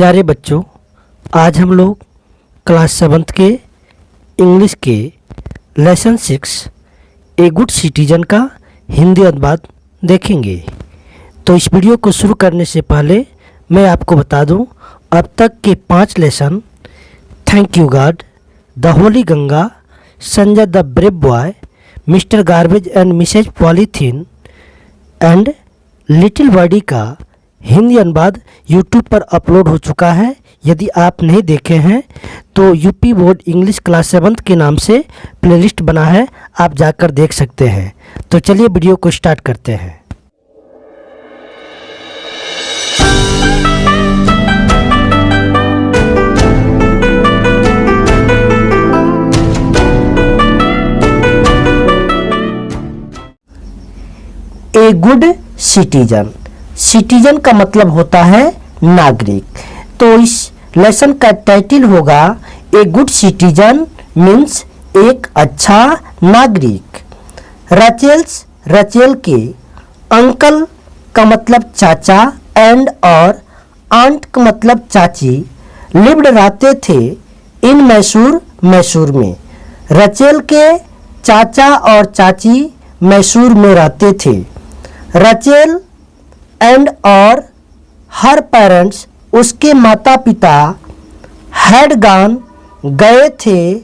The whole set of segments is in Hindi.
प्यारे बच्चों, आज हम लोग क्लास 7 के इंग्लिश के लेसन 6 ए गुड सिटीजन का हिंदी अनुवाद देखेंगे। तो इस वीडियो को शुरू करने से पहले मैं आपको बता दूं, अब तक के 5 lesson thank you God, the holy Ganga, Sanjay the brave boy, Mr garbage and Mrs polythene and little birdie का हिंदी अनुवाद यूट्यूब पर अपलोड हो चुका है। यदि आप नहीं देखे हैं तो यूपी बोर्ड इंग्लिश क्लास 7 के नाम से प्लेलिस्ट बना है, आप जाकर देख सकते हैं। तो चलिए वीडियो को स्टार्ट करते हैं। ए गुड सिटीजन, सिटीजन का मतलब होता है नागरिक। तो इस लेसन का टाइटल होगा ए गुड सिटीजन मीन्स एक अच्छा नागरिक। रचेल के अंकल का मतलब चाचा एंड और आंट का मतलब चाची लिव्ड रहते थे इन मैसूर में। रचेल के चाचा और चाची मैसूर में रहते थे। रचेल एंड और हर पेरेंट्स उसके माता पिता हैड गॉन गए थे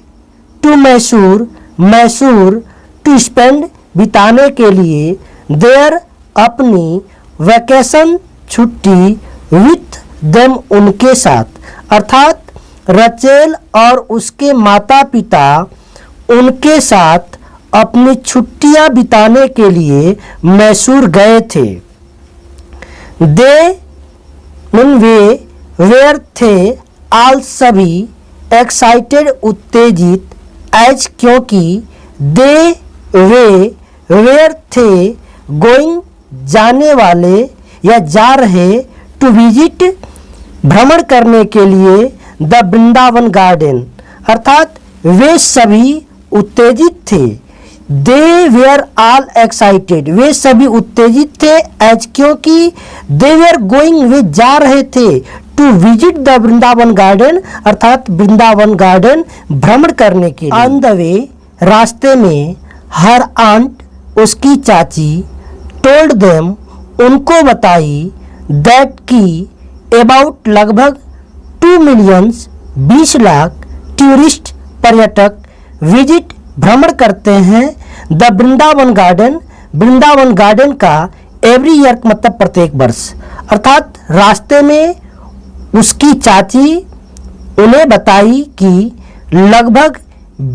टू मैसूर टू स्पेंड बिताने के लिए देयर अपनी वैकेशन छुट्टी विथ देम उनके साथ। अर्थात रचेल और उसके माता पिता उनके साथ अपनी छुट्टियां बिताने के लिए मैसूर गए थे। वे वेयर थे आल सभी एक्साइटेड उत्तेजित एज क्योंकि वे वेयर थे गोइंग जाने वाले या जा रहे टू विजिट भ्रमण करने के लिए द वृंदावन गार्डन। अर्थात वे सभी उत्तेजित थे। दे वेयर ऑल एक्साइटेड, वे सभी उत्तेजित थे एज क्योंकि दे वेयर गोइंग, वे जा रहे थे to visit the Vrindavan garden, अर्थात वृंदावन गार्डन भ्रमण करने के लिए। ऑन द वे, रास्ते में, हर आंट उसकी चाची टोल्ड देम उनको बताई दैट की अबाउट लगभग 2 मिलियन 20 लाख टूरिस्ट पर्यटक विजिट भ्रमण करते हैं द वृंदावन गार्डन का एवरी ईयर मतलब प्रत्येक वर्ष। अर्थात रास्ते में उसकी चाची उन्हें बताई कि लगभग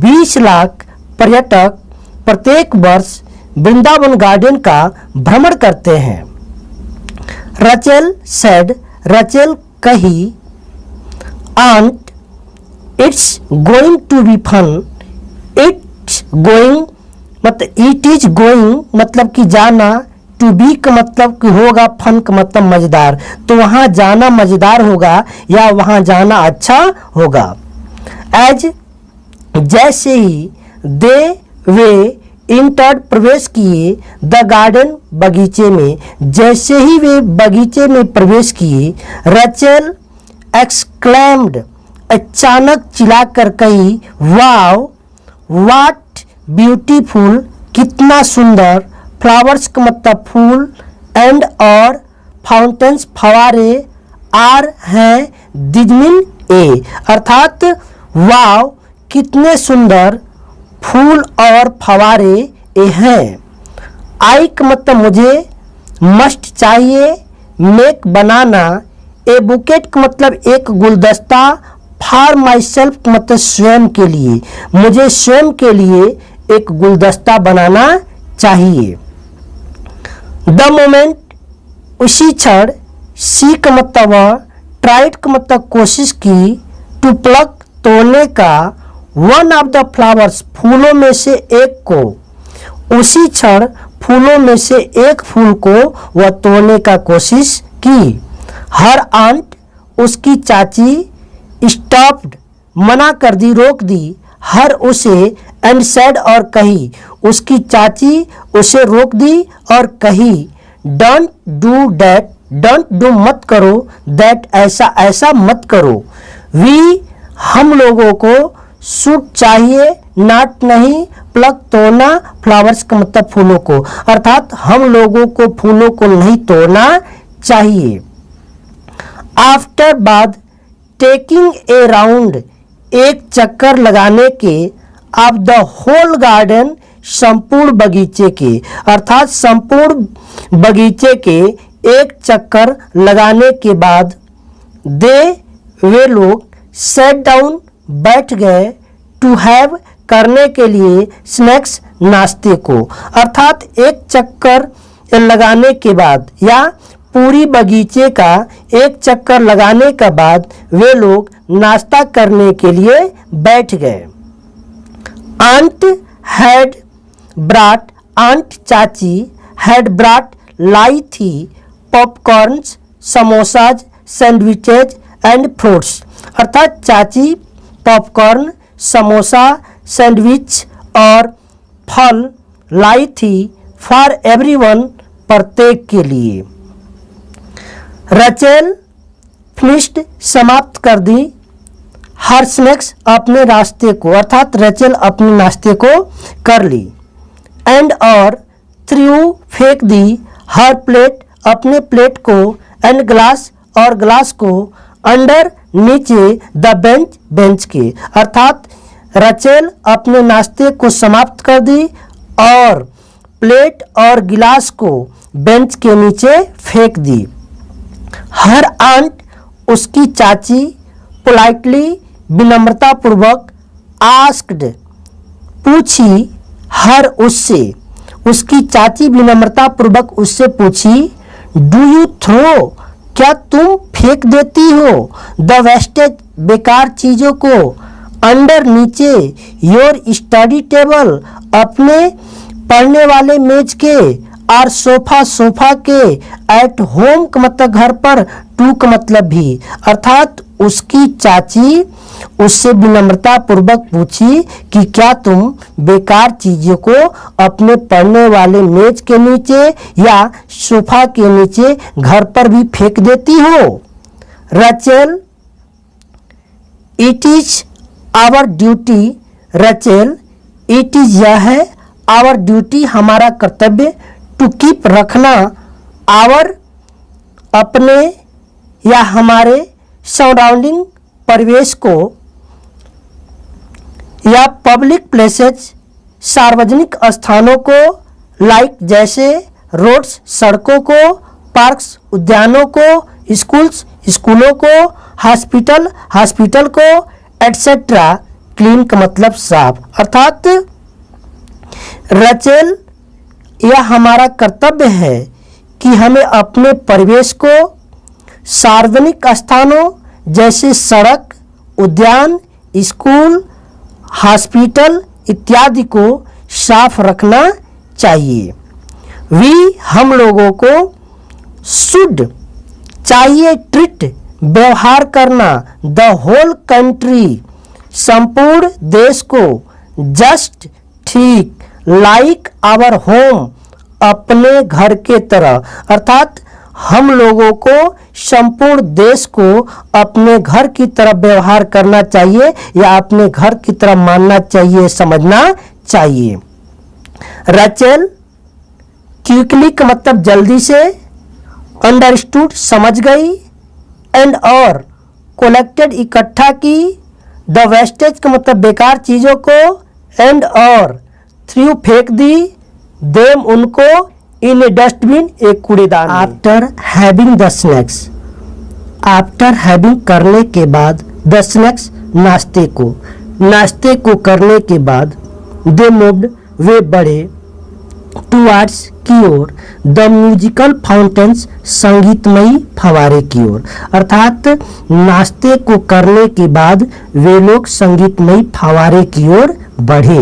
20 लाख पर्यटक प्रत्येक वर्ष वृंदावन गार्डन का भ्रमण करते हैं। रचेल कही aunt it's going to be fun, it is going मतलब कि जाना, टू बी का मतलब कि होगा, फन का मतलब मजेदार। तो वहां जाना मजेदार होगा या वहां जाना अच्छा होगा। जैसे ही वे इंटर्ड प्रवेश किए द गार्डन बगीचे में, जैसे ही वे बगीचे में प्रवेश किए, रचेल एक्सक्लेम्ड अचानक चिल्लाकर कही वाव व्हाट ब्यूटीफुल, कितना सुंदर, फ्लावर्स का मतलब फूल एंड और फाउंटेन्स फवारे आर हैं दिजमिन ए। अर्थात वाव कितने सुंदर फूल और फवारे ए हैं। आई का मतलब मुझे, मस्ट चाहिए, मेक बनाना, ए बुकेट का मतलब एक गुलदस्ता, फॉर माई सेल्फ मतलब स्वयं के लिए, मुझे स्वयं के लिए एक गुलदस्ता बनाना चाहिए। द मोमेंट उसी क्षण, सी का मतलब ट्राइड का मतलब कोशिश की, टू प्लक तोड़ने का, वन ऑफ द फ्लावर्स फूलों में से एक को, उसी क्षण फूलों में से एक फूल को वह तोड़ने का कोशिश की। हर आंट उसकी चाची स्टॉप्ड मना कर दी, रोक दी, हर उसे एंड सेड और कही, उसकी चाची उसे रोक दी और कही don't do that don't do मत करो, दैट ऐसा ऐसा मत करो, वी हम लोगों को, शुड चाहिए, नॉट नहीं, प्लग तोड़ना, फ्लावर्स का मतलब फूलों को, अर्थात हम लोगों को फूलों को नहीं तोड़ना चाहिए। आफ्टर बाद, टेकिंग ए राउंड, एक चक्कर लगाने के, ऑफ द होल गार्डन, संपूर्ण बगीचे के, अर्थात संपूर्ण बगीचे के एक चक्कर लगाने के बाद, वे लोग सेट डाउन, बैठ गए, टू हैव, करने के लिए, स्नैक्स, नाश्ते को, अर्थात एक चक्कर लगाने के बाद या पूरी बगीचे का एक चक्कर लगाने के बाद वे लोग नाश्ता करने के लिए बैठ गए। आंट हैड ब्राट, आंट चाची, हैड ब्राट लाई थी, popcorns, samosas, sandwiches and fruits, अर्थात चाची पॉपकॉर्न, समोसा, सैंडविच और फल लाई थी, फॉर एवरीवन, प्रत्येक के लिए। रचेल फिनिश्ड, समाप्त कर दी, हर स्नैक्स, अपने रास्ते को, अर्थात रचेल अपने नाश्ते को कर ली। एंड और, थ्रू, फेंक दी, हर प्लेट, अपने प्लेट को, एंड ग्लास, और ग्लास को, अंडर, नीचे, द बेंच, बेंच के, अर्थात रचेल अपने नाश्ते को समाप्त कर दी और प्लेट और गिलास को बेंच के नीचे फेंक दी। हर आंट, उसकी चाची, पोलाइटली, विनम्रतापूर्वक, आस्क्ड, पूछी, हर, उससे, उसकी चाची विनम्रतापूर्वक उससे पूछी, डू यू थ्रो, क्या तुम फेंक देती हो, द वेस्टेज, बेकार चीज़ों को, अंडर, नीचे, योर स्टडी टेबल, अपने पढ़ने वाले मेज के, और सोफा, सोफा के, एट होम का मतलब घर पर, टू का मतलब भी, अर्थात उसकी चाची उससे विनम्रता पूर्वक पूछी कि क्या तुम बेकार चीज़ों को अपने पढ़ने वाले मेज के नीचे या सोफा के नीचे घर पर भी फेंक देती हो। Rachel, it is our duty, Rachel, it is, यह है, आवर ड्यूटी, हमारा कर्तव्य, टू कीप, रखना, आवर, अपने या हमारे, सराउंडिंग, परिवेश को, या पब्लिक प्लेसेस, सार्वजनिक स्थानों को, लाइक, जैसे, रोड्स, सड़कों को, पार्क्स, उद्यानों को, स्कूल्स, स्कूलों को, हॉस्पिटल, हॉस्पिटल को, एटसेट्रा, क्लीन का मतलब साफ, अर्थात रचेल, यह हमारा कर्तव्य है कि हमें अपने परिवेश को सार्वजनिक स्थानों जैसे सड़क, उद्यान, स्कूल, हॉस्पिटल इत्यादि को साफ रखना चाहिए। वी, हम लोगों को, शुड, चाहिए, ट्रीट, व्यवहार करना, द होल कंट्री, संपूर्ण देश को, जस्ट, ठीक, लाइक आवर होम, अपने घर के तरह, अर्थात हम लोगों को संपूर्ण देश को अपने घर की तरह व्यवहार करना चाहिए या अपने घर की तरह मानना चाहिए, समझना चाहिए। रचेल, क्विकली का मतलब जल्दी से, अंडरस्टूड, समझ गई, एंड और, कलेक्टेड, इकट्ठा की, द वेस्टेज का मतलब बेकार चीज़ों को, एंड और, थ्रू, फेंक दी, देम, उनको, इन ए डस्टबिन, एक कूड़ेदान। After having the snacks, after having, करने के बाद, द स्नैक्स, नाश्ते को, नाश्ते को करने के बाद, दे मूव्ड, वे बढ़े, टुवर्ड्स, की ओर, द म्यूजिकल फाउंटेन्स, संगीतमयी फवारे की ओर, अर्थात नाश्ते को करने के बाद वे लोग संगीतमयी फवारे की ओर बढ़े।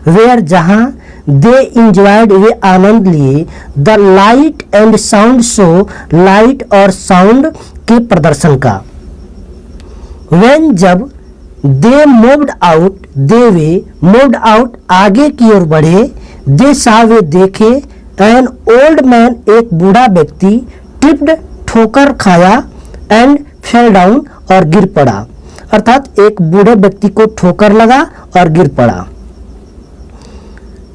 वेयर, जहाँ, दे इंजॉयड, वे आनंद लिए, the light and sound show, light और साउंड के प्रदर्शन का। व्हेन, जब, they moved out, they way moved out, आगे की ओर बढ़े, दे सा, वे देखे, एन ओल्ड मैन, एक बूढ़ा व्यक्ति, ट्रिप्ड, ठोकर खाया एंड फेल डाउन और गिर पड़ा। अर्थात एक बूढ़े व्यक्ति को ठोकर लगा और गिर पड़ा।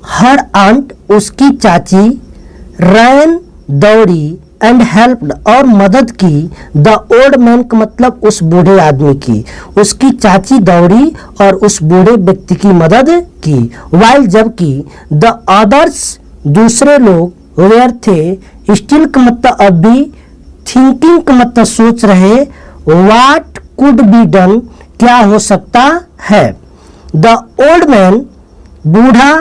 हर आंट उसकी चाची रैन दौड़ी एंड हेल्प्ड और मदद की द ओल्ड मैन का मतलब उस बूढ़े आदमी की। उसकी चाची दौड़ी और उस बूढ़े व्यक्ति की मदद की। वाइल जबकि द अदर्स दूसरे लोग वेयर थे स्टिल का मतलब अब भी थिंकिंग का मतलब सोच रहे व्हाट कुड बी डन क्या हो सकता है। द ओल्ड मैन बूढ़ा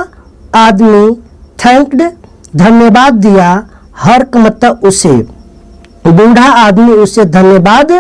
आदमी थैंक्ड धन्यवाद दिया हर का मतलब उसे। बूढ़ा आदमी उसे धन्यवाद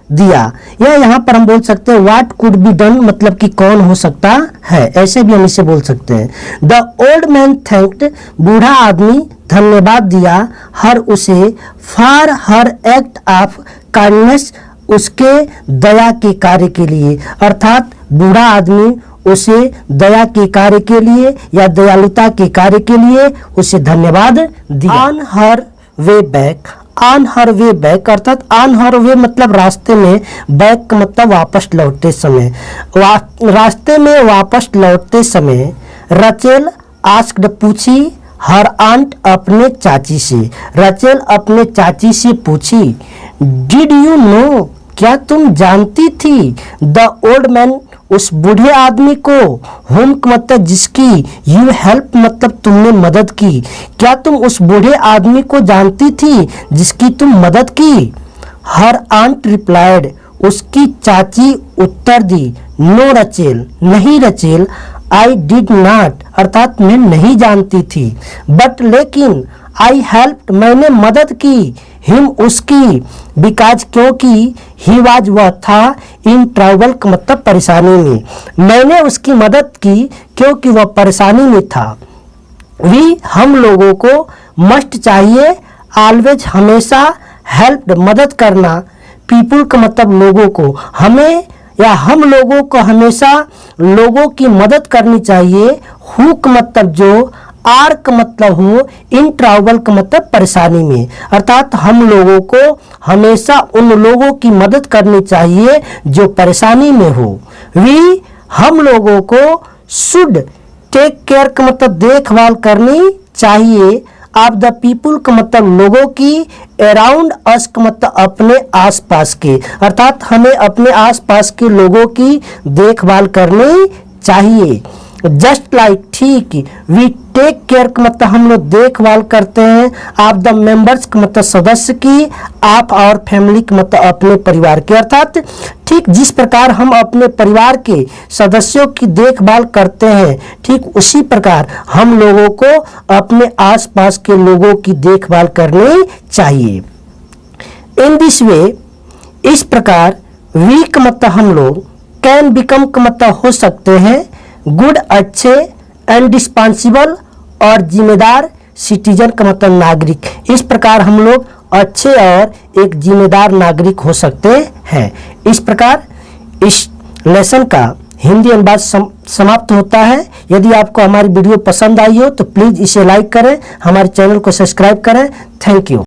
दिया। या यहाँ पर हम बोल सकते हैं व्हाट कुड बी डन मतलब कि कौन हो सकता है, ऐसे भी हम इसे बोल सकते हैं। द ओल्ड मैन थैंक्ड बूढ़ा आदमी धन्यवाद दिया हर उसे for her act of kindness उसके दया के कार्य के लिए। अर्थात बूढ़ा आदमी उसे दया के कार्य के लिए या दयालुता के कार्य के लिए उसे धन्यवाद दिया। On her way back, on her way back अर्थात ऑन हर वे मतलब रास्ते में, बैक का मतलब वापस लौटते समय। रास्ते में वापस लौटते समय रचेल आस्क्ड पूछी हर आंट अपने चाची से। रचेल अपने चाची से पूछी डिड यू नो क्या तुम जानती थी द ओल्ड मैन उस बूढ़े आदमी को होम मतलब जिसकी यू हेल्प मतलब तुमने मदद की। क्या तुम उस बूढ़े आदमी को जानती थी जिसकी तुम मदद की। हर आंट रिप्लाइड उसकी चाची उत्तर दी नो रचेल नहीं रचेल आई डिड नॉट अर्थात मैं नहीं जानती थी। बट लेकिन आई हेल्प मैंने मदद की हिम उसकी बिकॉज क्योंकि ही वाज वह था इन ट्रबल का मतलब परेशानी में। मैंने उसकी मदद की क्योंकि वह परेशानी में था। वी हम लोगों को मस्ट चाहिए ऑलवेज हमेशा हेल्प मदद करना पीपुल का मतलब लोगों को। हमें या हम लोगों को हमेशा लोगों की मदद करनी चाहिए। हु का मतलब जो, आर का मतलब हो, इन ट्रबल का मतलब परेशानी में। अर्थात हम लोगों को हमेशा उन लोगों की मदद करनी चाहिए जो परेशानी में हो। वी हम लोगों को शुड टेक केयर का मतलब देखभाल करनी चाहिए। ऑफ द पीपुल का मतलब लोगों की, अराउंड अस का मतलब अपने आसपास के। अर्थात हमें अपने आसपास के लोगों की देखभाल करनी चाहिए। जस्ट लाइक ठीक, वी टेक केयर का मतलब हम लोग देखभाल करते हैं। आप द मेंबर्स का मतलब सदस्य की, आप और फैमिली का मतलब अपने परिवार के। अर्थात ठीक जिस प्रकार हम अपने परिवार के सदस्यों की देखभाल करते हैं ठीक उसी प्रकार हम लोगों को अपने आसपास के लोगों की देखभाल करनी चाहिए। इन दिस वे इस प्रकार वी का मतलब हम लोग, कैन बिकम का मतलब हो सकते हैं गुड अच्छे, एंड रिस्पॉन्सिबल और जिम्मेदार, सिटीजन का मतलब नागरिक। इस प्रकार हम लोग अच्छे और एक जिम्मेदार नागरिक हो सकते हैं। इस प्रकार इस लेसन का हिंदी अनुवाद समाप्त होता है। यदि आपको हमारी वीडियो पसंद आई हो तो प्लीज़ इसे लाइक करें, हमारे चैनल को सब्सक्राइब करें। Thank you.